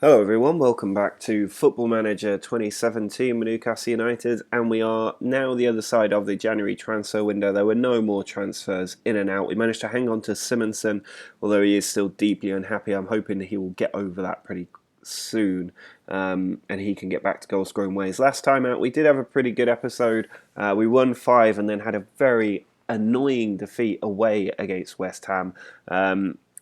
Hello everyone, welcome back to Football Manager 2017 with Newcastle United, and we are now the other side of the January transfer window. There were no more transfers in and out. We managed to hang on to Simonsen, although he is still deeply unhappy. I'm hoping he will get over that pretty soon, and he can get back to goal scoring ways. Last time out we did have a pretty good episode. We won 5 and then had a very annoying defeat away against West Ham.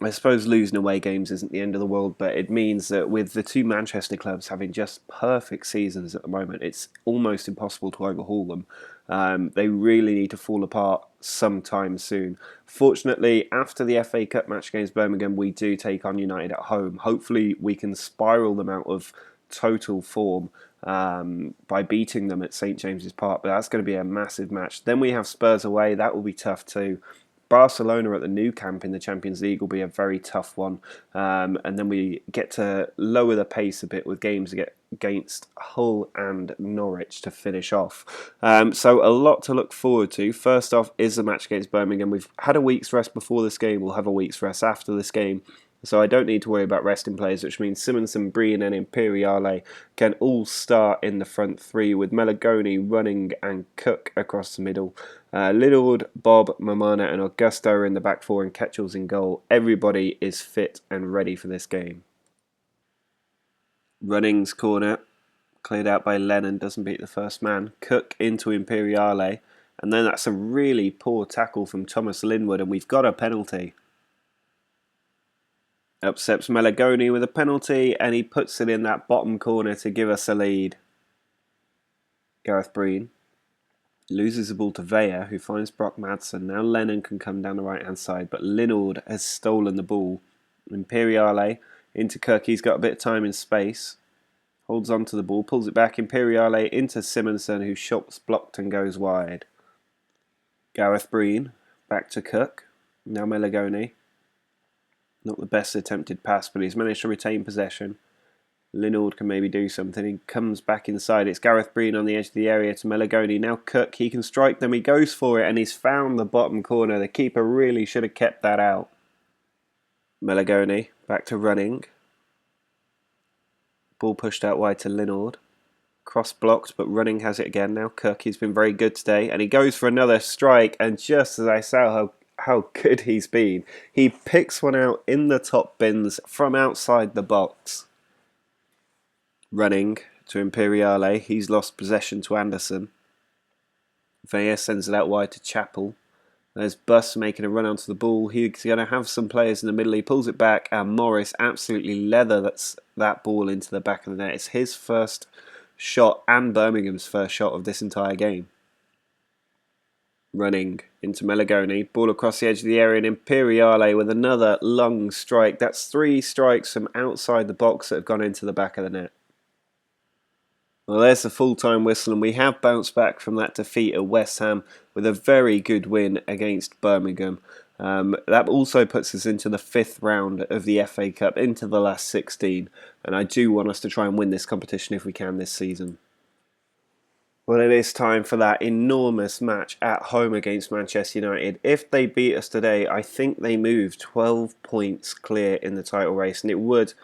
I suppose losing away games isn't the end of the world, but it means that with the two Manchester clubs having just perfect seasons at the moment, it's almost impossible to overhaul them. They really need to fall apart sometime soon. Fortunately, after the FA Cup match against Birmingham, we do take on United at home. Hopefully, we can spiral them out of total form by beating them at St James's Park, but that's going to be a massive match. Then we have Spurs away. That will be tough too. Barcelona at the Nou Camp in the Champions League will be a very tough one. And then we get to lower the pace a bit with games against Hull and Norwich to finish off. So a lot to look forward to. First off is the match against Birmingham. We've had a week's rest before this game. We'll have a week's rest after this game. So I don't need to worry about resting players, which means Simonsen, Breen and Imperiale can all start in the front three with Melagoni, Running and Cook across the middle. Linord, Bob, Mamana and Augusto are in the back four and Ketchell's in goal. Everybody is fit and ready for this game. Running's corner, cleared out by Lennon, doesn't beat the first man. Cook into Imperiale, and then that's a really poor tackle from Thomas Linwood, and we've got a penalty. Upsets Melagoni with a penalty, and he puts it in that bottom corner to give us a lead. Gareth Breen loses the ball to Vea, who finds Brock Madsen. Now Lennon can come down the right-hand side, but Linord has stolen the ball. Imperiale into Kirk. He's got a bit of time and space. Holds on to the ball, pulls it back. Imperiale into Simonsen, who shots blocked and goes wide. Gareth Breen back to Cook. Now Melagoni. Not the best attempted pass, but he's managed to retain possession. Linord can maybe do something. He comes back inside. It's Gareth Breen on the edge of the area to Melagoni. Now Cook, he can strike them. He goes for it and he's found the bottom corner. The keeper really should have kept that out. Melagoni back to Running. Ball pushed out wide to Linord. Cross blocked, but Running has it again. Now Cook, he's been very good today. And he goes for another strike. And just as I saw how good he's been, he picks one out in the top bins from outside the box. Running to Imperiale. He's lost possession to Anderson. Vea sends it out wide to Chappell. There's Buss making a run onto the ball. He's going to have some players in the middle. He pulls it back, and Morris absolutely leathers that ball into the back of the net. It's his first shot and Birmingham's first shot of this entire game. Running into Melagoni. Ball across the edge of the area, and Imperiale with another long strike. That's 3 strikes from outside the box that have gone into the back of the net. Well, there's the full-time whistle, and we have bounced back from that defeat at West Ham with a very good win against Birmingham. That also puts us into the 5th round of the FA Cup, into the last 16, and I do want us to try and win this competition if we can this season. Well, it is time for that enormous match at home against Manchester United. If they beat us today, I think they move 12 points clear in the title race, and it would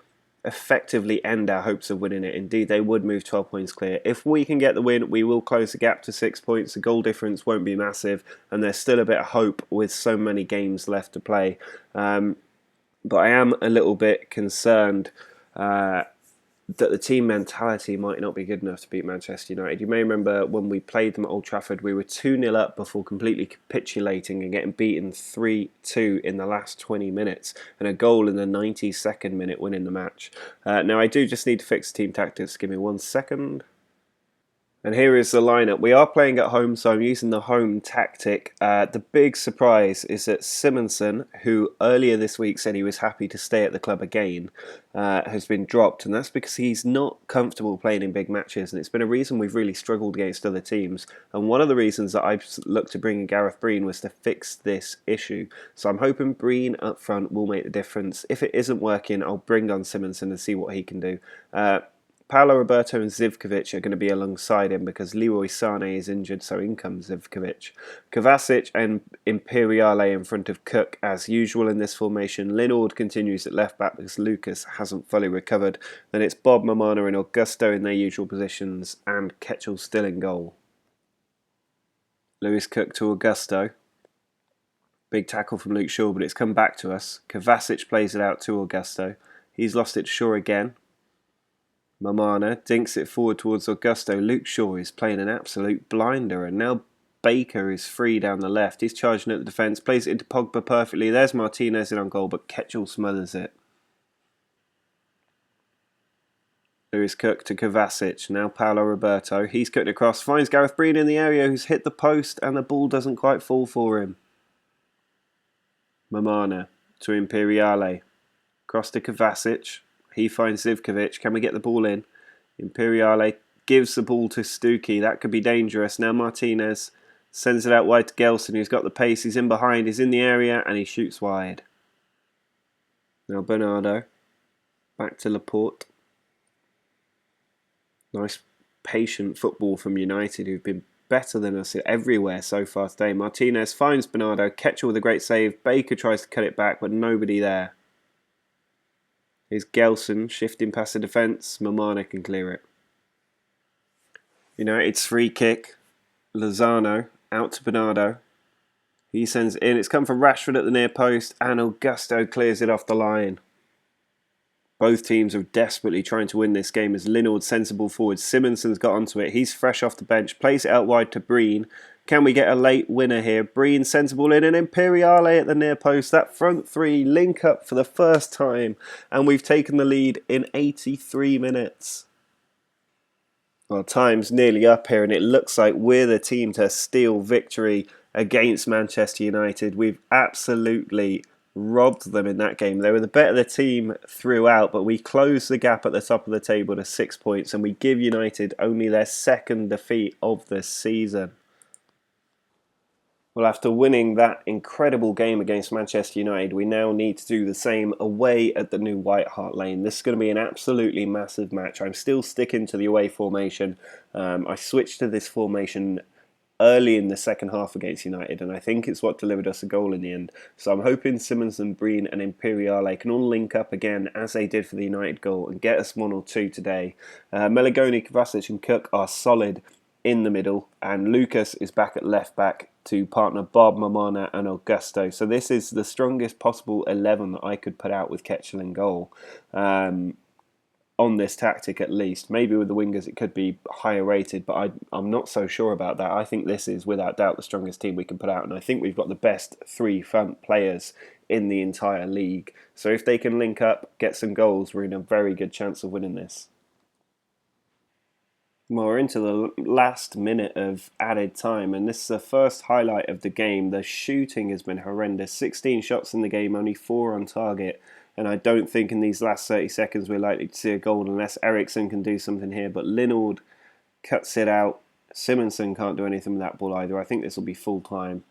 effectively end our hopes of winning it. Indeed, they would move 12 points clear. If we can get the win, we will close the gap to 6 points. The goal difference won't be massive, and there's still a bit of hope with so many games left to play. But I am a little bit concerned that the team mentality might not be good enough to beat Manchester United. You may remember when we played them at Old Trafford, we were 2-0 up before completely capitulating and getting beaten 3-2 in the last 20 minutes, and a goal in the 92nd minute winning the match. Now, I do just need to fix the team tactics. Give me 1 second. And here is the lineup. We are playing at home, so I'm using the home tactic. The big surprise is that Simonsen, who earlier this week said he was happy to stay at the club again, has been dropped. And that's because he's not comfortable playing in big matches. And it's been a reason we've really struggled against other teams. And one of the reasons that I've looked to bring in Gareth Breen was to fix this issue. So I'm hoping Breen up front will make the difference. If it isn't working, I'll bring on Simonsen and see what he can do. Paolo Roberto and Zivkovic are going to be alongside him because Leroy Sané is injured, so in comes Zivkovic. Kovacic and Imperiale in front of Cook as usual in this formation. Linord continues at left back because Lucas hasn't fully recovered. Then it's Bob, Mamana and Augusto in their usual positions, and Ketchel still in goal. Lewis Cook to Augusto. Big tackle from Luke Shaw, but it's come back to us. Kovacic plays it out to Augusto. He's lost it to Shaw again. Mamana dinks it forward towards Augusto. Luke Shaw is playing an absolute blinder, and now Baker is free down the left. He's charging at the defence, plays it into Pogba perfectly. There's Martinez in on goal, but Ketchel smothers it. Lewis Cook to Kovacic. Now Paolo Roberto. He's cutting across, finds Gareth Breen in the area, who's hit the post, and the ball doesn't quite fall for him. Mamana to Imperiale. Cross to Kovacic. He finds Zivkovic. Can we get the ball in? Imperiale gives the ball to Stuckey. That could be dangerous. Now Martinez sends it out wide to Gelson, who's got the pace. He's in behind. He's in the area, and he shoots wide. Now Bernardo. Back to Laporte. Nice, patient football from United, who've been better than us everywhere so far today. Martinez finds Bernardo. Ketchel with a great save. Baker tries to cut it back, but nobody there. Here's Gelson shifting past the defence. Mamana can clear it. United's free kick. Lozano out to Bernardo. He sends it in. It's come from Rashford at the near post, and Augusto clears it off the line. Both teams are desperately trying to win this game as Linord sends the ball forward. Simonson's got onto it. He's fresh off the bench. Plays it out wide to Breen. Can we get a late winner here? Breen sends the ball in, and Imperiale at the near post. That front three link up for the first time, and we've taken the lead in 83 minutes. Well, time's nearly up here, and it looks like we're the team to steal victory against Manchester United. We've absolutely robbed them in that game. They were the better team throughout, but we closed the gap at the top of the table to 6 points, and we give United only their second defeat of the season. Well, after winning that incredible game against Manchester United, we now need to do the same away at the new White Hart Lane. This is going to be an absolutely massive match. I'm still sticking to the away formation. I switched to this formation early in the second half against United, and I think it's what delivered us a goal in the end. So I'm hoping Simonson, Breen and Imperiale can all link up again as they did for the United goal and get us 1 or 2 today. Meligoni, Kovacic and Cook are solid in the middle, and Lucas is back at left back to partner Bob, Mamana and Augusto. So this is the strongest possible 11 that I could put out with Ketchel in goal. On this tactic at least. Maybe with the wingers it could be higher rated, but I'm not so sure about that. I think this is without doubt the strongest team we can put out, and I think we've got the best 3 front players in the entire league. So if they can link up, get some goals, we're in a very good chance of winning this. Well, we're into the last minute of added time, and this is the first highlight of the game. The shooting has been horrendous. 16 shots in the game, only 4 on target. And I don't think in these last 30 seconds we're likely to see a goal unless Eriksson can do something here. But Linord cuts it out. Simonson can't do anything with that ball either. I think this will be full time.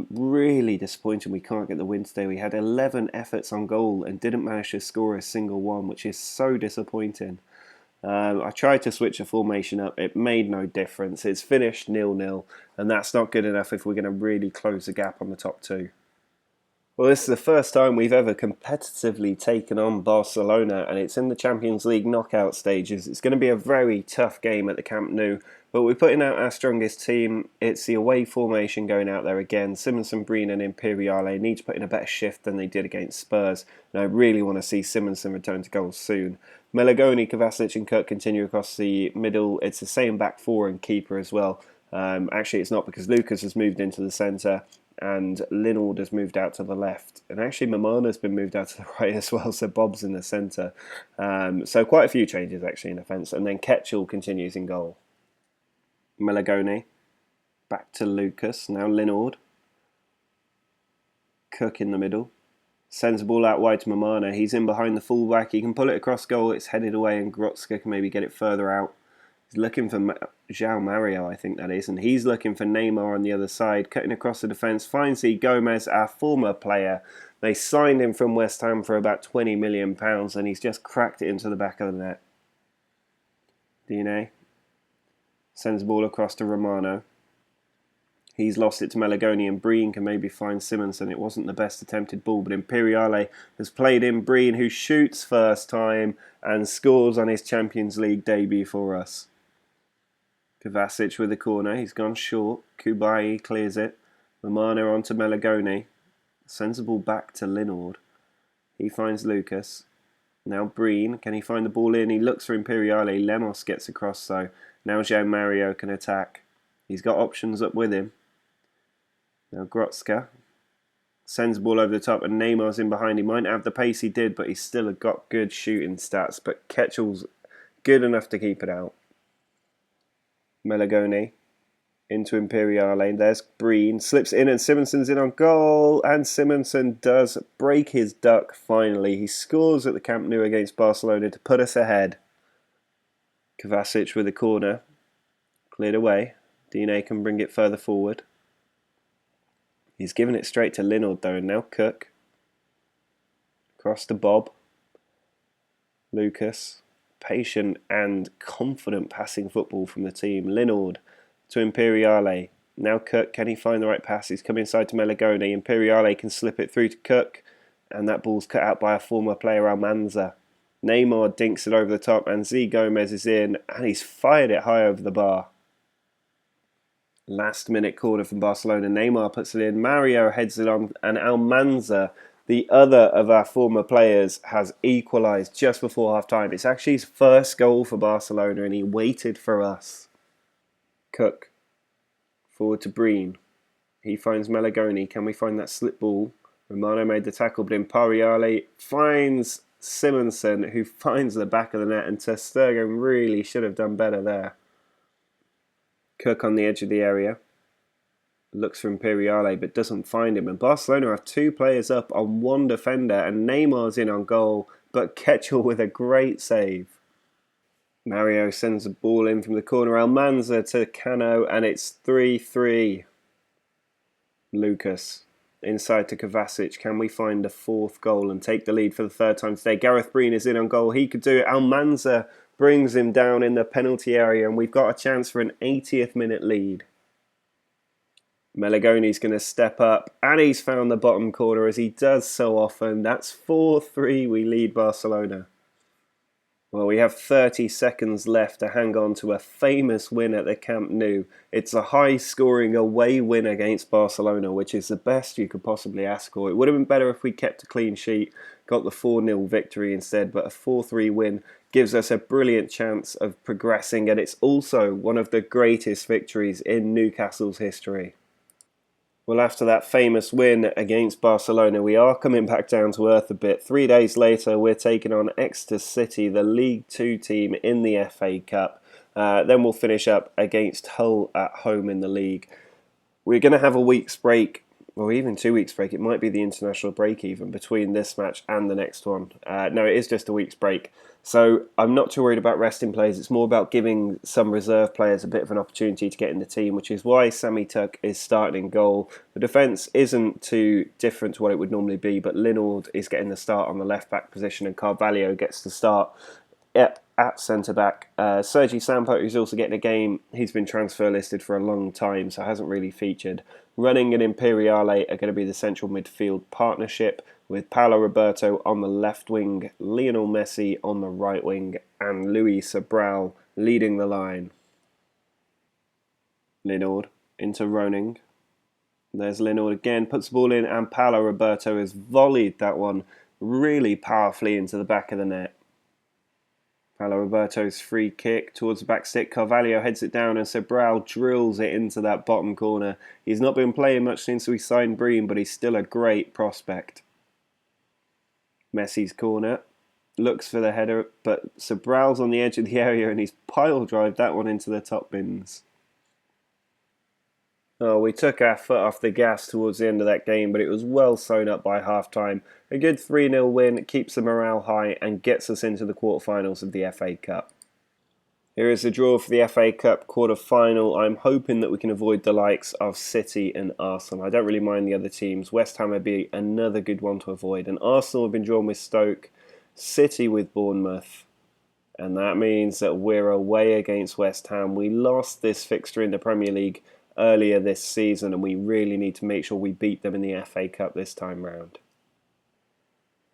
Really disappointing we can't get the win today. We had 11 efforts on goal and didn't manage to score a single one, which is so disappointing. I tried to switch the formation up. It made no difference. It's finished 0-0, and that's not good enough if we're going to really close the gap on the top 2. Well, this is the first time we've ever competitively taken on Barcelona, and it's in the Champions League knockout stages. It's going to be a very tough game at the Camp Nou, but we're putting out our strongest team. It's the away formation going out there again. Simonson, Breen and Imperiale need to put in a better shift than they did against Spurs, and I really want to see Simonson return to goals soon. Meligoni, Kovacic and Cook continue across the middle. It's the same back 4 and keeper as well. Actually, it's not, because Lucas has moved into the centre and Linord has moved out to the left. And actually, Mamana's been moved out to the right as well, so Bob's in the centre. So quite a few changes, actually, in offence. And then Ketchel continues in goal. Meligoni, back to Lucas. Now Linord. Cook in the middle. Sends the ball out wide to Mamana. He's in behind the fullback. He can pull it across goal. It's headed away, and Grotzka can maybe get it further out. He's looking for João Mario, I think that is, and he's looking for Neymar on the other side, cutting across the defence. Finds the Gomez, our former player. They signed him from West Ham for about £20 million, and he's just cracked it into the back of the net. Dine sends the ball across to Romano. He's lost it to Malagoni, and Breen can maybe find Simonson. It wasn't the best attempted ball, but Imperiale has played in Breen, who shoots first time and scores on his Champions League debut for us. Kovacic with the corner. He's gone short. Kubai clears it. Romano onto Malagoni. Sends the ball back to Linord. He finds Lucas. Now Breen. Can he find the ball in? He looks for Imperiale. Lemos gets across though. Now João Mario can attack. He's got options up with him. Now Grotzka sends the ball over the top and Neymar's in behind. He might have the pace he did, but he's still got good shooting stats. But Ketchell's good enough to keep it out. Malagoni into Imperiale. There's Breen. Slips in and Simonson's in on goal. And Simonson does break his duck finally. He scores at the Camp Nou against Barcelona to put us ahead. Kovacic with the corner. Cleared away. Dine can bring it further forward. He's given it straight to Linord though, and now Cook. Across to Bob. Lucas. Patient and confident passing football from the team. Linord to Imperiale. Now Cook, can he find the right pass? He's come inside to Malagoni. Imperiale can slip it through to Cook, and that ball's cut out by a former player, Almanza. Neymar dinks it over the top, and Z Gomez is in, and he's fired it high over the bar. Last minute corner from Barcelona. Neymar puts it in. Mario heads it on, and Almanza, the other of our former players, has equalised just before half time. It's actually his first goal for Barcelona, and he waited for us. Cook. Forward to Breen. He finds Malagoni. Can we find that slip ball? Romano made the tackle, but Imperiale finds Simonson, who finds the back of the net, and Ter Stegen really should have done better there. Cook on the edge of the area. Looks for Imperiale, but doesn't find him. And Barcelona have two players up on one defender, and Neymar's in on goal, but Ketchell with a great save. Mario sends the ball in from the corner. Almanza to Cano, and it's 3-3. Lucas inside to Kovacic. Can we find a fourth goal and take the lead for the third time today? Gareth Breen is in on goal. He could do it. Almanza brings him down in the penalty area, and we've got a chance for an 80th minute lead. Malagoni's going to step up, and he's found the bottom corner as he does so often. That's 4-3. We lead Barcelona. Well, we have 30 seconds left to hang on to a famous win at the Camp Nou. It's a high-scoring away win against Barcelona, which is the best you could possibly ask for. It would have been better if we kept a clean sheet, got the 4-0 victory instead, but a 4-3 win gives us a brilliant chance of progressing, and it's also one of the greatest victories in Newcastle's history. Well, after that famous win against Barcelona, we are coming back down to earth a bit. 3 days later, we're taking on Exeter City, the League 2 team in the FA Cup. Then we'll finish up against Hull at home in the league. We're going to have a week's break, or even 2 weeks break. It might be the international break even, between this match and the next one. No, it is just a week's break. So I'm not too worried about resting players. It's more about giving some reserve players a bit of an opportunity to get in the team, which is why Sami Tuck is starting in goal. The defence isn't too different to what it would normally be, but Linord is getting the start on the left-back position, and Carvalho gets the start at centre-back. Sergi Sampo, who's also getting a game, he's been transfer listed for a long time, so hasn't really featured. Running and Imperiale are going to be the central midfield partnership, with Paulo Roberto on the left wing, Lionel Messi on the right wing, and Luis Sobral leading the line. Linord into Roning. There's Linord again, puts the ball in, and Paulo Roberto has volleyed that one really powerfully into the back of the net. Paulo Roberto's free kick towards the back stick. Carvalho heads it down, and Sobral drills it into that bottom corner. He's not been playing much since we signed Breen, but he's still a great prospect. Messi's corner. Looks for the header, but Sobral's on the edge of the area, and he's pile-drived that one into the top bins. Oh, we took our foot off the gas towards the end of that game, but it was well sewn up by half-time. A good 3-0 win keeps the morale high and gets us into the quarter-finals of the FA Cup. Here is the draw for the FA Cup quarter-final. I'm hoping that we can avoid the likes of City and Arsenal. I don't really mind the other teams. West Ham would be another good one to avoid. And Arsenal have been drawn with Stoke, City with Bournemouth, And that means that we're away against West Ham. We lost this fixture in the Premier League earlier this season, and we really need to make sure we beat them in the FA Cup this time round.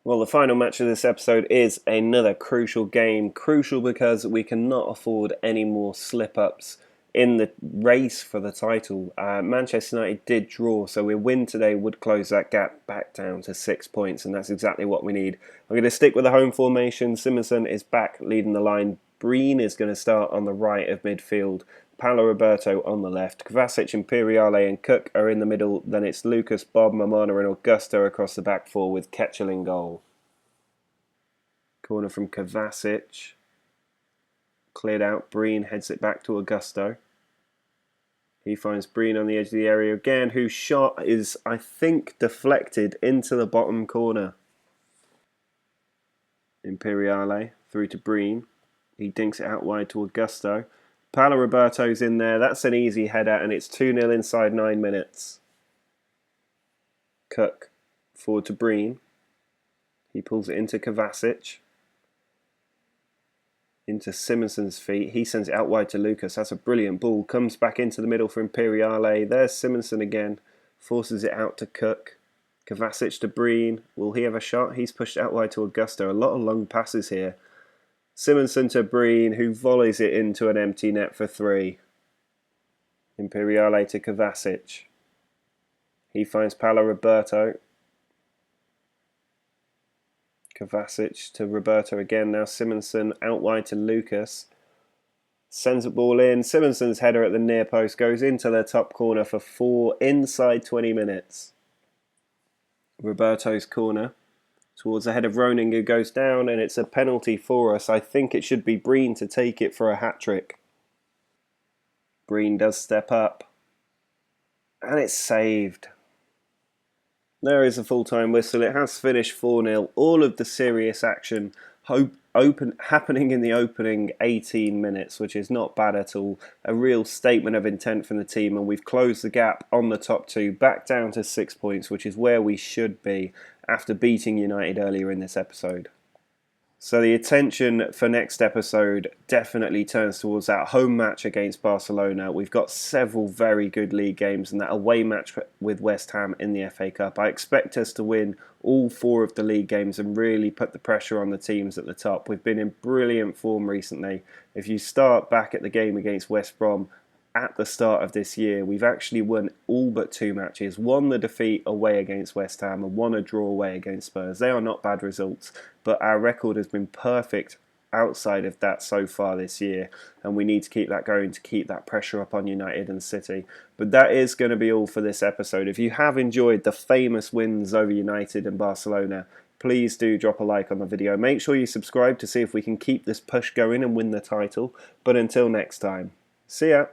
Well, the final match of this episode is another crucial game. Crucial because we cannot afford any more slip-ups in the race for the title. Manchester United did draw, so a win today would close that gap back down to 6 points, and that's exactly what we need. I'm going to stick with the home formation. Simonsen is back leading the line. Breen is going to start on the right of midfield. Paolo Roberto on the left. Kovacic, Imperiale and Cook are in the middle. Then it's Lucas, Bob, Mamana and Augusto across the back four with Ketchel in goal. Corner from Kovacic. Cleared out. Breen heads it back to Augusto. He finds Breen on the edge of the area again, whose shot is, I think, deflected into the bottom corner. Imperiale through to Breen. He dinks it out wide to Augusto. Paolo Roberto's in there. That's an easy header, and it's 2-0 inside 9 minutes. Cook forward to Breen. He pulls it into Kovacic. Into Simonsen's feet. He sends it out wide to Lucas. That's a brilliant ball. Comes back into the middle for Imperiale. There's Simonsen again. Forces it out to Cook. Kovacic to Breen. Will he have a shot? He's pushed out wide to Augusto. A lot of long passes here. Simonsen to Breen, who volleys it into an empty net for 3. Imperiale to Kovacic. He finds Paolo Roberto. Kovacic to Roberto again. Now Simonsen out wide to Lucas. Sends the ball in. Simonsen's header at the near post goes into the top corner for 4 inside 20 minutes. Roberto's corner towards the head of Roning, who goes down, and it's a penalty for us. I think it should be Breen to take it for a hat-trick. Breen does step up. And it's saved. There is a full-time whistle. It has finished 4-0. All of the serious action happening in the opening 18 minutes, which is not bad at all. A real statement of intent from the team, and we've closed the gap on the top 2, back down to 6 points, which is where we should be after beating United earlier in this episode. So the attention for next episode definitely turns towards that home match against Barcelona. We've got several very good league games and that away match with West Ham in the FA Cup. I expect us to win all 4 of the league games and really put the pressure on the teams at the top. We've been in brilliant form recently. If you start back at the game against West Brom, at the start of this year, we've actually won all but 2 matches. 1 the defeat away against West Ham and 1 a draw away against Spurs. They are not bad results, but our record has been perfect outside of that so far this year, and we need to keep that going to keep that pressure up on United and City. But that is going to be all for this episode. If you have enjoyed the famous wins over United and Barcelona, please do drop a like on the video. Make sure you subscribe to see if we can keep this push going and win the title. But until next time, see ya!